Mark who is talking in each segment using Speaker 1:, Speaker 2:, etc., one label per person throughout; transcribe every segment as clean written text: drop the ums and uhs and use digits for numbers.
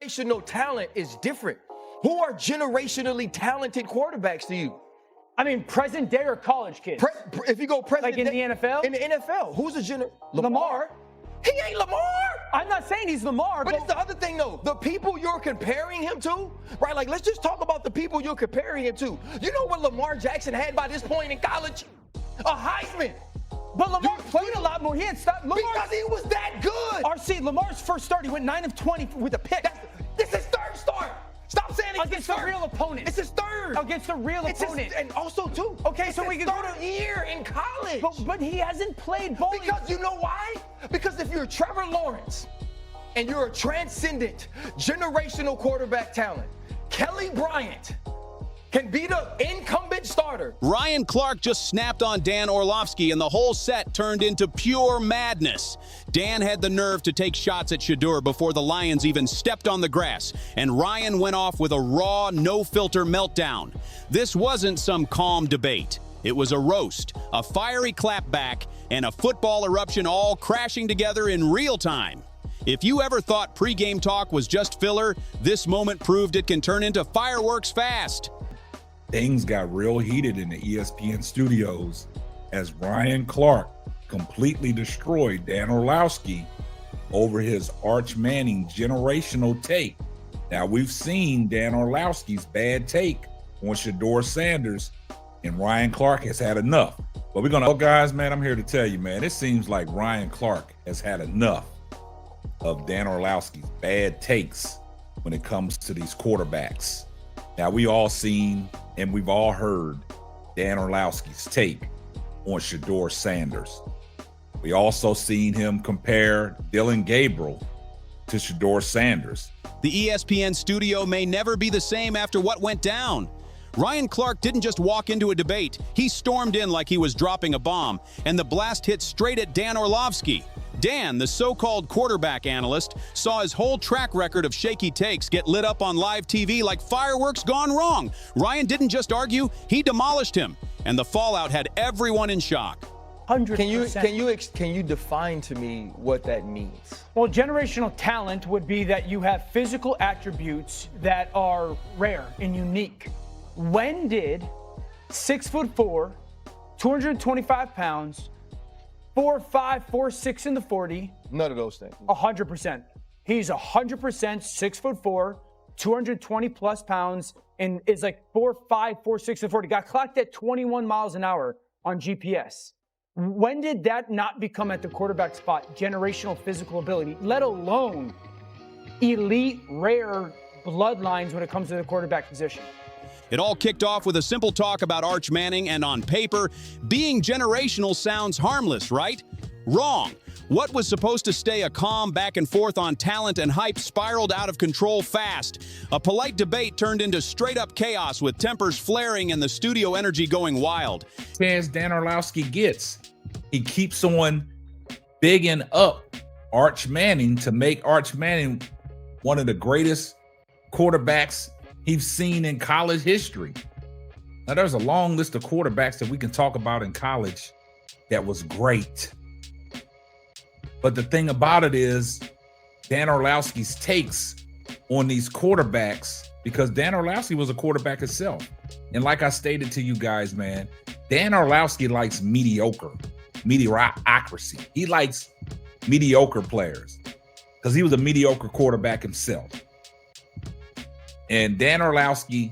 Speaker 1: generational talent is different. Who are generationally talented quarterbacks to you?
Speaker 2: I mean, present day or college kids?
Speaker 1: If you go present
Speaker 2: like in
Speaker 1: day,
Speaker 2: the NFL?
Speaker 1: In the NFL, who's a
Speaker 2: Lamar.
Speaker 1: He ain't Lamar.
Speaker 2: I'm not saying he's Lamar.
Speaker 1: But it's the other thing, though. The people you're comparing him to, right? Like, let's just talk about the people you're comparing him to. You know what Lamar Jackson had by this point in college? A Heisman.
Speaker 2: But Lamar played a lot more. He had stopped.
Speaker 1: Because he was that good.
Speaker 2: RC, Lamar's first start, he went 9 of 20 with a pick.
Speaker 1: This is third start. Stop saying it's
Speaker 2: against
Speaker 1: his
Speaker 2: a real opponent.
Speaker 1: It's his third.
Speaker 2: Against a real opponent.
Speaker 1: And also, too.
Speaker 2: Okay,
Speaker 1: it's
Speaker 2: so we
Speaker 1: his
Speaker 2: can go to
Speaker 1: year in college.
Speaker 2: But he hasn't played bowling.
Speaker 1: Because you know why? Because if you're Trevor Lawrence and you're a transcendent, generational quarterback talent, Kelly Bryant can be the incumbent starter.
Speaker 3: Ryan Clark just snapped on Dan Orlovsky, and the whole set turned into pure madness. Dan had the nerve to take shots at Shedeur before the Lions even stepped on the grass, and Ryan went off with a raw, no-filter meltdown. This wasn't some calm debate. It was a roast, a fiery clapback, and a football eruption all crashing together in real time. If you ever thought pregame talk was just filler, this moment proved it can turn into fireworks fast.
Speaker 4: Things got real heated in the ESPN studios as Ryan Clark completely destroyed Dan Orlovsky over his Arch Manning generational take. Now, we've seen Dan Orlovsky's bad take on Shedeur Sanders, and Ryan Clark has had enough. But we're gonna, guys, man, I'm here to tell you, man, it seems like Ryan Clark has had enough of Dan Orlovsky's bad takes when it comes to these quarterbacks. Now, we all seen and we've all heard Dan Orlovsky's take on Shedeur Sanders. We also seen him compare Dylan Gabriel to Shedeur Sanders.
Speaker 3: The ESPN studio may never be the same after what went down. Ryan Clark didn't just walk into a debate. He stormed in like he was dropping a bomb, and the blast hit straight at Dan Orlovsky. Dan, the so-called quarterback analyst, saw his whole track record of shaky takes get lit up on live TV like fireworks gone wrong. Ryan didn't just argue, he demolished him, and the fallout had everyone in shock.
Speaker 2: 100%.
Speaker 1: Can you define to me what that means?
Speaker 2: Well, generational talent would be that you have physical attributes that are rare and unique. When did 6'4", 225 pounds, 4'5", 4'6" in the 40.
Speaker 1: None of those things.
Speaker 2: 100%. He's 100% 6'4", 220 plus pounds, and is like 4'5", 4'6" and 40. Got clocked at 21 miles an hour on GPS. When did that not become at the quarterback spot generational physical ability, let alone elite, rare bloodlines when it comes to the quarterback position?
Speaker 3: It all kicked off with a simple talk about Arch Manning, and on paper, being generational sounds harmless, right? Wrong. What was supposed to stay a calm back and forth on talent and hype spiraled out of control fast. A polite debate turned into straight-up chaos with tempers flaring and the studio energy going wild.
Speaker 4: As Dan Orlovsky gets, he keeps on bigging up Arch Manning to make Arch Manning one of the greatest quarterbacks he's seen in college history. Now, there's a long list of quarterbacks that we can talk about in college that was great. But the thing about it is Dan Orlovsky's takes on these quarterbacks, because Dan Orlovsky was a quarterback himself. And like I stated to you guys, man, Dan Orlovsky likes mediocrity. He likes mediocre players because he was a mediocre quarterback himself. And Dan Orlovsky's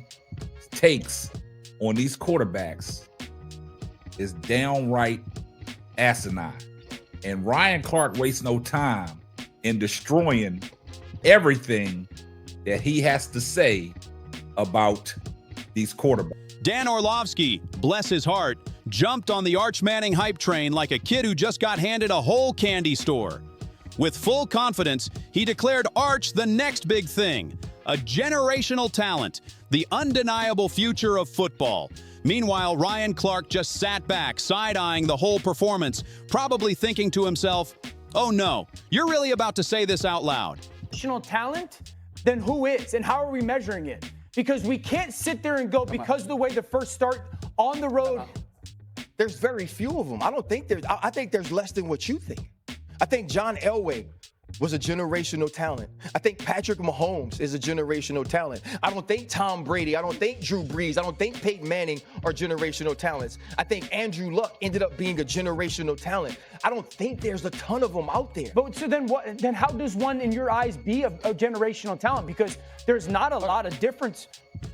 Speaker 4: takes on these quarterbacks is downright asinine. And Ryan Clark wastes no time in destroying everything that he has to say about these quarterbacks.
Speaker 3: Dan Orlovsky, bless his heart, jumped on the Arch Manning hype train like a kid who just got handed a whole candy store. With full confidence, he declared Arch the next big thing, a generational talent, the undeniable future of football. Meanwhile, Ryan Clark just sat back, side-eyeing the whole performance, probably thinking to himself, oh no, you're really about to say this out loud.
Speaker 2: Generational talent? Then who is? And how are we measuring it? Because we can't sit there and go, because of the way the first start on the road.
Speaker 1: There's very few of them. I think there's less than what you think. I think John Elway was a generational talent. I think Patrick Mahomes is a generational talent. I don't think Tom Brady, I don't think Drew Brees, I don't think Peyton Manning are generational talents. I think Andrew Luck ended up being a generational talent. I don't think there's a ton of them out there.
Speaker 2: But so then what? Then how does one, in your eyes, be a generational talent? Because there's not a lot of difference.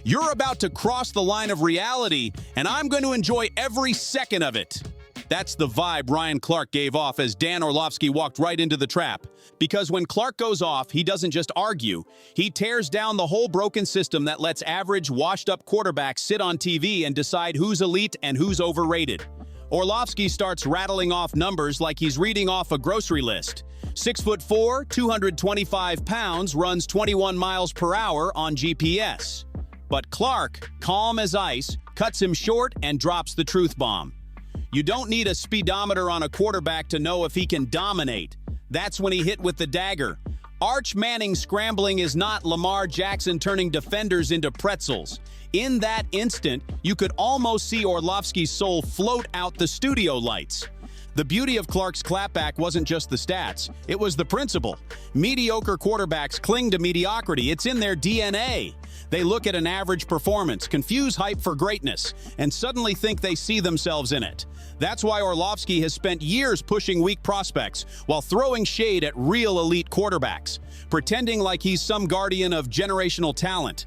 Speaker 3: You're about to cross the line of reality, and I'm going to enjoy every second of it. That's the vibe Ryan Clark gave off as Dan Orlovsky walked right into the trap. Because when Clark goes off, he doesn't just argue. He tears down the whole broken system that lets average, washed-up quarterbacks sit on TV and decide who's elite and who's overrated. Orlovsky starts rattling off numbers like he's reading off a grocery list. 6'4", 225 pounds, runs 21 miles per hour on GPS. But Clark, calm as ice, cuts him short and drops the truth bomb. You don't need a speedometer on a quarterback to know if he can dominate. That's when he hit with the dagger. Arch Manning scrambling is not Lamar Jackson turning defenders into pretzels. In that instant, you could almost see Orlovsky's soul float out the studio lights. The beauty of Clark's clapback wasn't just the stats, it was the principle. Mediocre quarterbacks cling to mediocrity, it's in their DNA. They look at an average performance, confuse hype for greatness, and suddenly think they see themselves in it. That's why Orlovsky has spent years pushing weak prospects while throwing shade at real elite quarterbacks, pretending like he's some guardian of generational talent.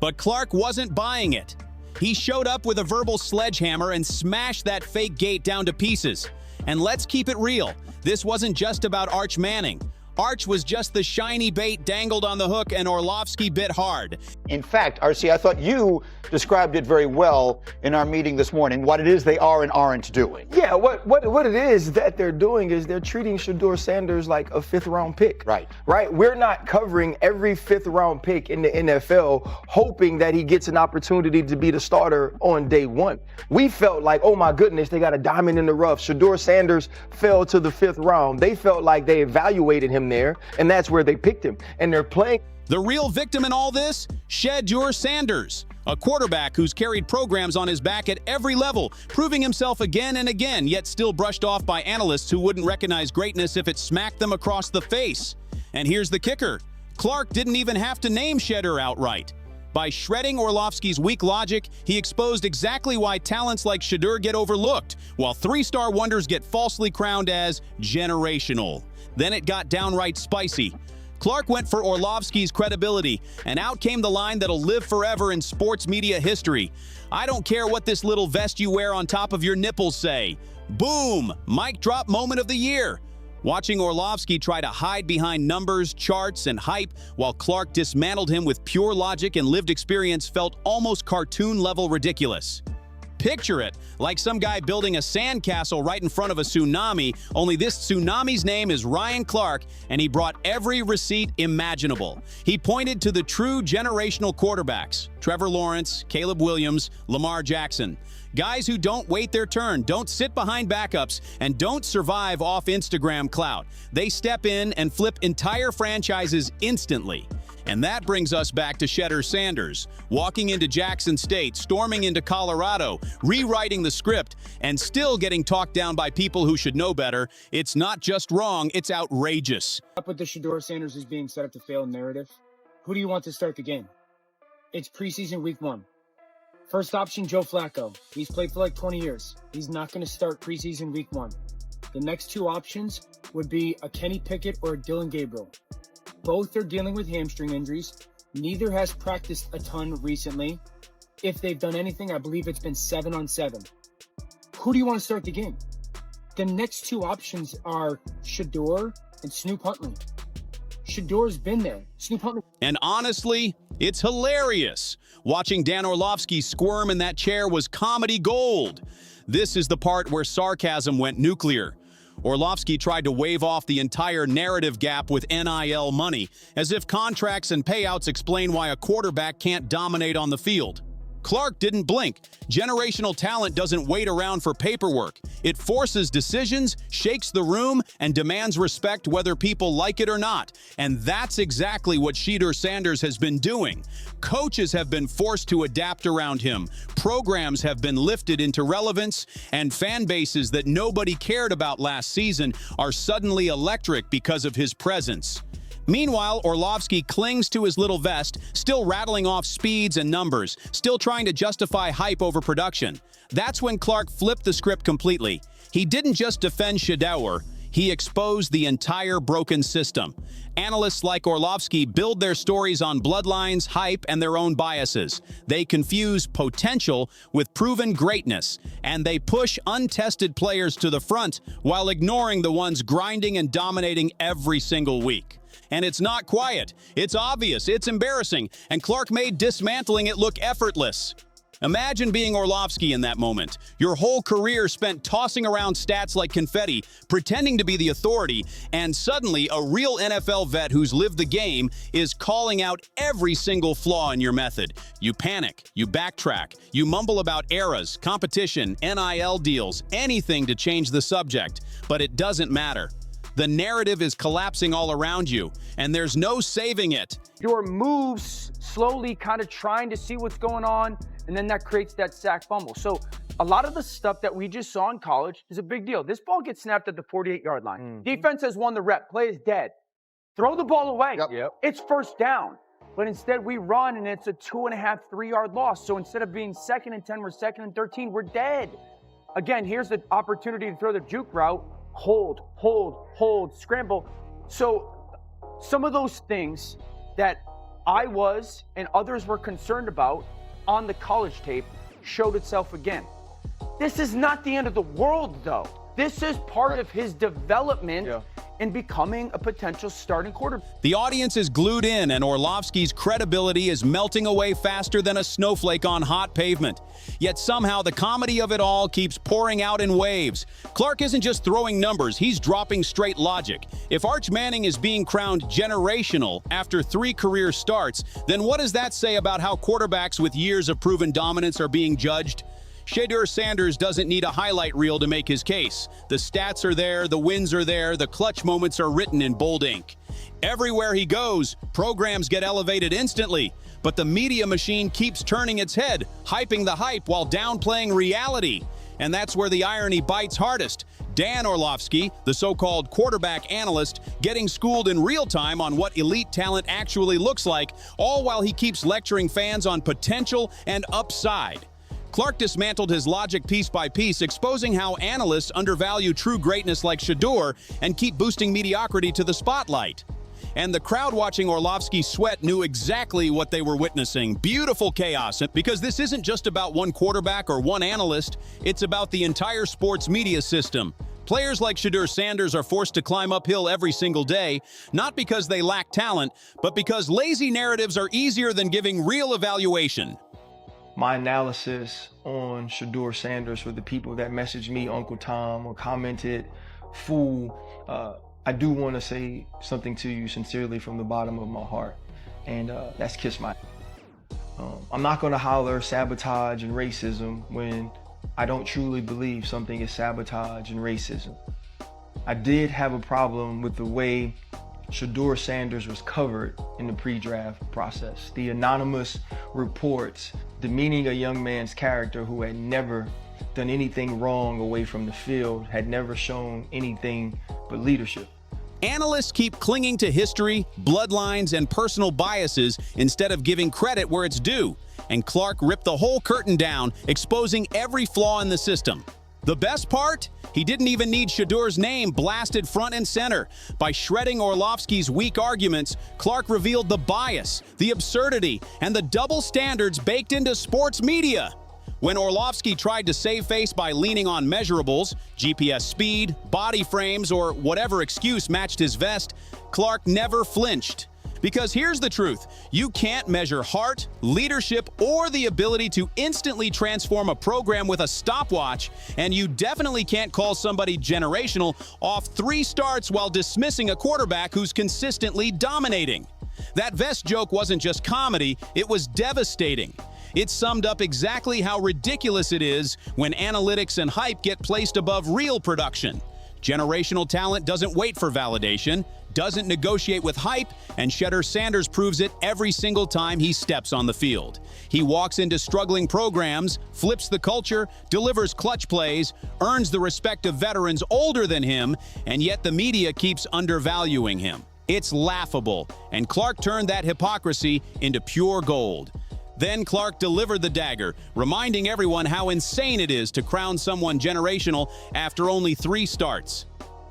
Speaker 3: But Clark wasn't buying it. He showed up with a verbal sledgehammer and smashed that fake gate down to pieces. And let's keep it real, this wasn't just about Arch Manning. Arch was just the shiny bait dangled on the hook, and Orlovsky bit hard.
Speaker 5: In fact, RC, I thought you described it very well in our meeting this morning, what it is they are and aren't doing.
Speaker 6: Yeah, what it is that they're doing is they're treating Shedeur Sanders like a fifth-round pick.
Speaker 5: Right.
Speaker 6: Right? We're not covering every fifth-round pick in the NFL hoping that he gets an opportunity to be the starter on day one. We felt like, oh my goodness, they got a diamond in the rough. Shedeur Sanders fell to the fifth round. They felt like they evaluated him there, and that's where they picked him. And they're playing.
Speaker 3: The real victim in all this? Shedeur Sanders, a quarterback who's carried programs on his back at every level, proving himself again and again, yet still brushed off by analysts who wouldn't recognize greatness if it smacked them across the face. And here's the kicker. Clark didn't even have to name Shedeur outright. By shredding Orlovsky's weak logic, he exposed exactly why talents like Shedeur get overlooked, while three-star wonders get falsely crowned as generational. Then it got downright spicy. Clark went for Orlovsky's credibility, and out came the line that'll live forever in sports media history. I don't care what this little vest you wear on top of your nipples say. Boom! Mic drop moment of the year. Watching Orlovsky try to hide behind numbers, charts, and hype while Clark dismantled him with pure logic and lived experience felt almost cartoon-level ridiculous. Picture it, like some guy building a sandcastle right in front of a tsunami, only this tsunami's name is Ryan Clark, and he brought every receipt imaginable. He pointed to the true generational quarterbacks, Trevor Lawrence, Caleb Williams, Lamar Jackson. Guys who don't wait their turn, don't sit behind backups, and don't survive off Instagram clout. They step in and flip entire franchises instantly. And that brings us back to Shedeur Sanders, walking into Jackson State, storming into Colorado, rewriting the script, and still getting talked down by people who should know better. It's not just wrong, it's outrageous.
Speaker 2: Up with the Shedeur Sanders is being set up to fail narrative. Who do you want to start the game? It's preseason week 1. First option, Joe Flacco. He's played for like 20 years. He's not going to start preseason week 1. The next two options would be a Kenny Pickett or a Dylan Gabriel. Both are dealing with hamstring injuries. Neither has practiced a ton recently. If they've done anything, I believe it's been 7-on-7. Who do you want to start the game? The next two options are Shedeur and Snoop Huntley. Shedeur's been there. Snoop Huntley.
Speaker 3: And honestly, it's hilarious. Watching Dan Orlovsky squirm in that chair was comedy gold. This is the part where sarcasm went nuclear. Orlovsky tried to wave off the entire narrative gap with NIL money, as if contracts and payouts explain why a quarterback can't dominate on the field. Clark didn't blink. Generational talent doesn't wait around for paperwork. It forces decisions, shakes the room, and demands respect whether people like it or not. And that's exactly what Shedeur Sanders has been doing. Coaches have been forced to adapt around him. Programs have been lifted into relevance, and fan bases that nobody cared about last season are suddenly electric because of his presence. Meanwhile, Orlovsky clings to his little vest, still rattling off speeds and numbers, still trying to justify hype over production. That's when Clark flipped the script completely. He didn't just defend Shedeur, he exposed the entire broken system. Analysts like Orlovsky build their stories on bloodlines, hype, and their own biases. They confuse potential with proven greatness, and they push untested players to the front while ignoring the ones grinding and dominating every single week. And it's not quiet. It's obvious. It's embarrassing. And Clark made dismantling it look effortless. Imagine being Orlovsky in that moment. Your whole career spent tossing around stats like confetti, pretending to be the authority, and suddenly a real NFL vet who's lived the game is calling out every single flaw in your method. You panic, you backtrack, you mumble about eras, competition, NIL deals, anything to change the subject, but it doesn't matter. The narrative is collapsing all around you, and there's no saving it.
Speaker 2: Your moves slowly kind of trying to see what's going on, and then that creates that sack fumble. So a lot of the stuff that we just saw in college is a big deal. This ball gets snapped at the 48-yard line. Defense has won the rep. Play is dead. Throw the ball away. It's first down. But instead we run, and it's a 2.5, 3-yard loss. So instead of being 2nd and 10, we're 2nd and 13. We're dead. Again, here's the opportunity to throw the juke route. Hold, scramble. So some of those things that I was and others were concerned about on the college tape showed itself again. This is not the end of the world, though. This is part of his development in becoming a potential starting quarterback.
Speaker 3: The audience is glued in, and Orlovsky's credibility is melting away faster than a snowflake on hot pavement. Yet somehow the comedy of it all keeps pouring out in waves. Clark isn't just throwing numbers, he's dropping straight logic. If Arch Manning is being crowned generational after 3 career starts, then what does that say about how quarterbacks with years of proven dominance are being judged? Shedeur Sanders doesn't need a highlight reel to make his case. The stats are there, the wins are there, the clutch moments are written in bold ink. Everywhere he goes, programs get elevated instantly, but the media machine keeps turning its head, hyping the hype while downplaying reality. And that's where the irony bites hardest. Dan Orlovsky, the so-called quarterback analyst, getting schooled in real time on what elite talent actually looks like, all while he keeps lecturing fans on potential and upside. Clark dismantled his logic piece by piece, exposing how analysts undervalue true greatness like Shedeur and keep boosting mediocrity to the spotlight. And the crowd watching Orlovsky sweat knew exactly what they were witnessing. Beautiful chaos, because this isn't just about one quarterback or one analyst, it's about the entire sports media system. Players like Shedeur Sanders are forced to climb uphill every single day, not because they lack talent, but because lazy narratives are easier than giving real evaluation.
Speaker 1: My analysis on Shedeur Sanders for the people that messaged me, Uncle Tom, or commented, fool, I do want to say something to you sincerely from the bottom of my heart, and that's kiss my I'm not going to holler sabotage and racism when I don't truly believe something is sabotage and racism. I did have a problem with the way Shedeur Sanders was covered in the pre-draft process. The anonymous reports demeaning a young man's character who had never done anything wrong away from the field, had never shown anything but leadership.
Speaker 3: Analysts keep clinging to history, bloodlines, and personal biases instead of giving credit where it's due. And Clark ripped the whole curtain down, exposing every flaw in the system. The best part? He didn't even need Shedeur's name blasted front and center. By shredding Orlovsky's weak arguments, Clark revealed the bias, the absurdity, and the double standards baked into sports media. When Orlovsky tried to save face by leaning on measurables, GPS speed, body frames, or whatever excuse matched his vest, Clark never flinched. Because here's the truth, you can't measure heart, leadership, or the ability to instantly transform a program with a stopwatch, and you definitely can't call somebody generational off 3 starts while dismissing a quarterback who's consistently dominating. That vest joke wasn't just comedy, it was devastating. It summed up exactly how ridiculous it is when analytics and hype get placed above real production. Generational talent doesn't wait for validation, doesn't negotiate with hype, and Shedeur Sanders proves it every single time he steps on the field. He walks into struggling programs, flips the culture, delivers clutch plays, earns the respect of veterans older than him, and yet the media keeps undervaluing him. It's laughable, and Clark turned that hypocrisy into pure gold. Then Clark delivered the dagger, reminding everyone how insane it is to crown someone generational after only 3 starts.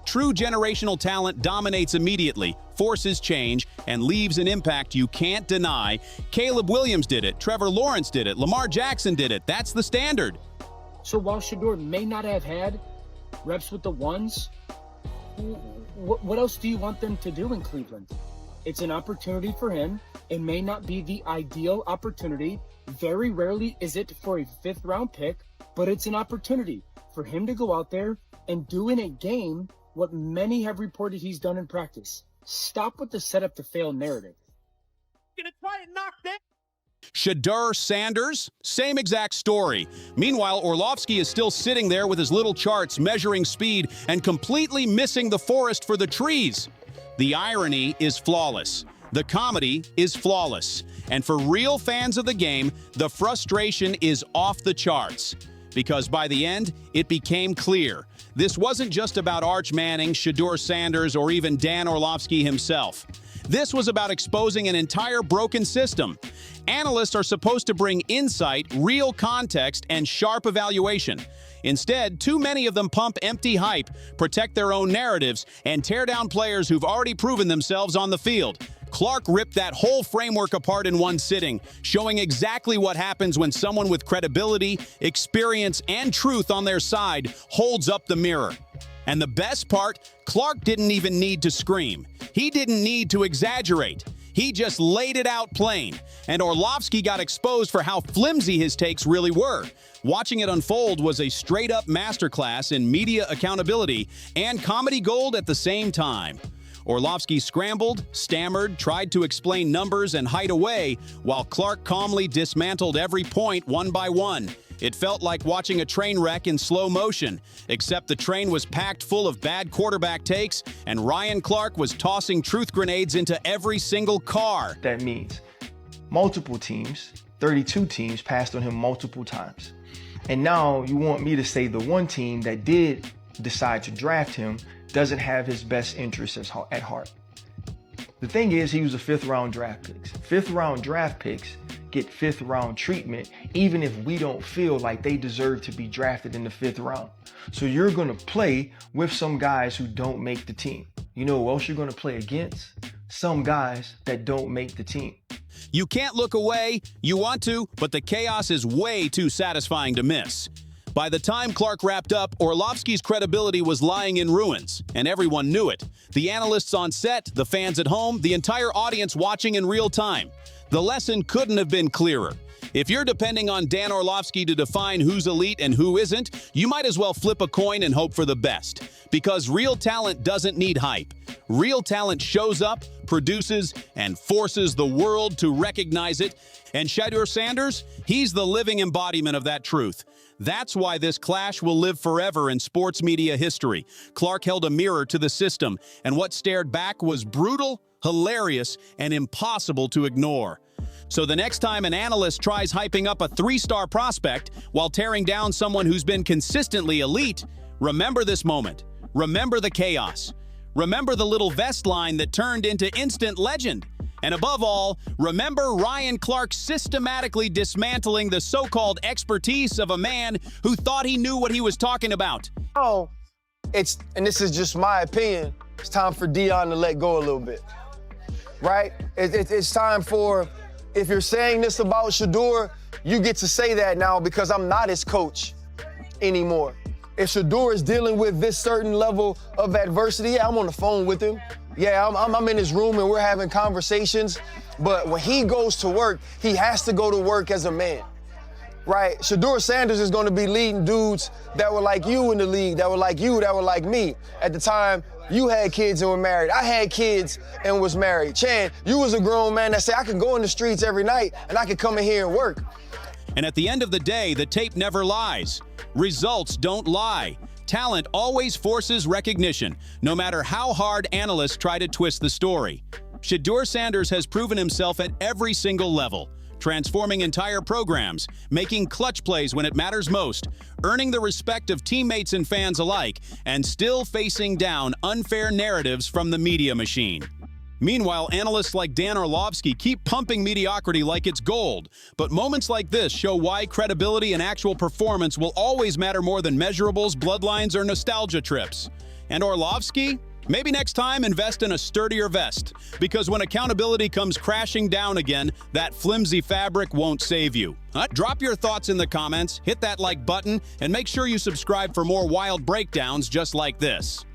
Speaker 3: True generational talent dominates immediately, forces change, and leaves an impact you can't deny. Caleb Williams did it, Trevor Lawrence did it, Lamar Jackson did it. That's the standard.
Speaker 2: So while Shedeur may not have had reps with the ones, what else do you want them to do in Cleveland? It's an opportunity for him. It may not be the ideal opportunity. Very rarely is it for a 5th-round pick, but it's an opportunity for him to go out there and do in a game what many have reported he's done in practice. Stop with the setup to fail narrative.
Speaker 3: Gonna try and knock that. Shedeur Sanders, same exact story. Meanwhile, Orlovsky is still sitting there with his little charts measuring speed and completely missing the forest for the trees. The irony is flawless. The comedy is flawless. And for real fans of the game, the frustration is off the charts. Because by the end, it became clear. This wasn't just about Arch Manning, Shedeur Sanders, or even Dan Orlovsky himself. This was about exposing an entire broken system. Analysts are supposed to bring insight, real context, and sharp evaluation. Instead, too many of them pump empty hype, protect their own narratives, and tear down players who've already proven themselves on the field. Clark ripped that whole framework apart in one sitting, showing exactly what happens when someone with credibility, experience, and truth on their side holds up the mirror. And the best part, Clark didn't even need to scream. He didn't need to exaggerate. He just laid it out plain. And Orlovsky got exposed for how flimsy his takes really were. Watching it unfold was a straight-up masterclass in media accountability and comedy gold at the same time. Orlovsky scrambled, stammered, tried to explain numbers and hide away, while Clark calmly dismantled every point one by one. It felt like watching a train wreck in slow motion, except the train was packed full of bad quarterback takes, and Ryan Clark was tossing truth grenades into every single car.
Speaker 6: That means multiple teams, 32 teams, passed on him multiple times. And now you want me to say the one team that did decide to draft him doesn't have his best interests at heart. The thing is, he was a 5th-round draft pick. 5th-round draft picks get 5th-round treatment, even if we don't feel like they deserve to be drafted in the 5th round. So you're gonna play with some guys who don't make the team. You know who else you're gonna play against? Some guys that don't make the team.
Speaker 3: You can't look away. You want to, but the chaos is way too satisfying to miss. By the time Clark wrapped up, Orlovsky's credibility was lying in ruins, and everyone knew it. The analysts on set, the fans at home, the entire audience watching in real time. The lesson couldn't have been clearer. If you're depending on Dan Orlovsky to define who's elite and who isn't, you might as well flip a coin and hope for the best. Because real talent doesn't need hype. Real talent shows up, produces, and forces the world to recognize it. And Shedeur Sanders, he's the living embodiment of that truth. That's why this clash will live forever in sports media history. Clark held a mirror to the system, and what stared back was brutal, hilarious, and impossible to ignore. So the next time an analyst tries hyping up a 3-star prospect while tearing down someone who's been consistently elite, remember this moment. Remember the chaos. Remember the little vest line that turned into instant legend. And above all, remember Ryan Clark systematically dismantling the so-called expertise of a man who thought he knew what he was talking about.
Speaker 6: Oh, and this is just my opinion, it's time for Dion to let go a little bit, right? It's time for, if you're saying this about Shedeur, you get to say that now because I'm not his coach anymore. If Shedeur is dealing with this certain level of adversity, yeah, I'm on the phone with him. Yeah, I'm in his room and we're having conversations. But when he goes to work, he has to go to work as a man, right? Shedeur Sanders is going to be leading dudes that were like you in the league, that were like you, that were like me. At the time, you had kids and were married. I had kids and was married. Chan, you was a grown man that said, I can go in the streets every night and I can come in here and work.
Speaker 3: And at the end of the day, the tape never lies. Results don't lie. Talent always forces recognition, no matter how hard analysts try to twist the story. Shedeur Sanders has proven himself at every single level, transforming entire programs, making clutch plays when it matters most, earning the respect of teammates and fans alike, and still facing down unfair narratives from the media machine. Meanwhile, analysts like Dan Orlovsky keep pumping mediocrity like it's gold, but moments like this show why credibility and actual performance will always matter more than measurables, bloodlines, or nostalgia trips. And Orlovsky? Maybe next time invest in a sturdier vest, because when accountability comes crashing down again, that flimsy fabric won't save you. Drop your thoughts in the comments, hit that like button, and make sure you subscribe for more wild breakdowns just like this.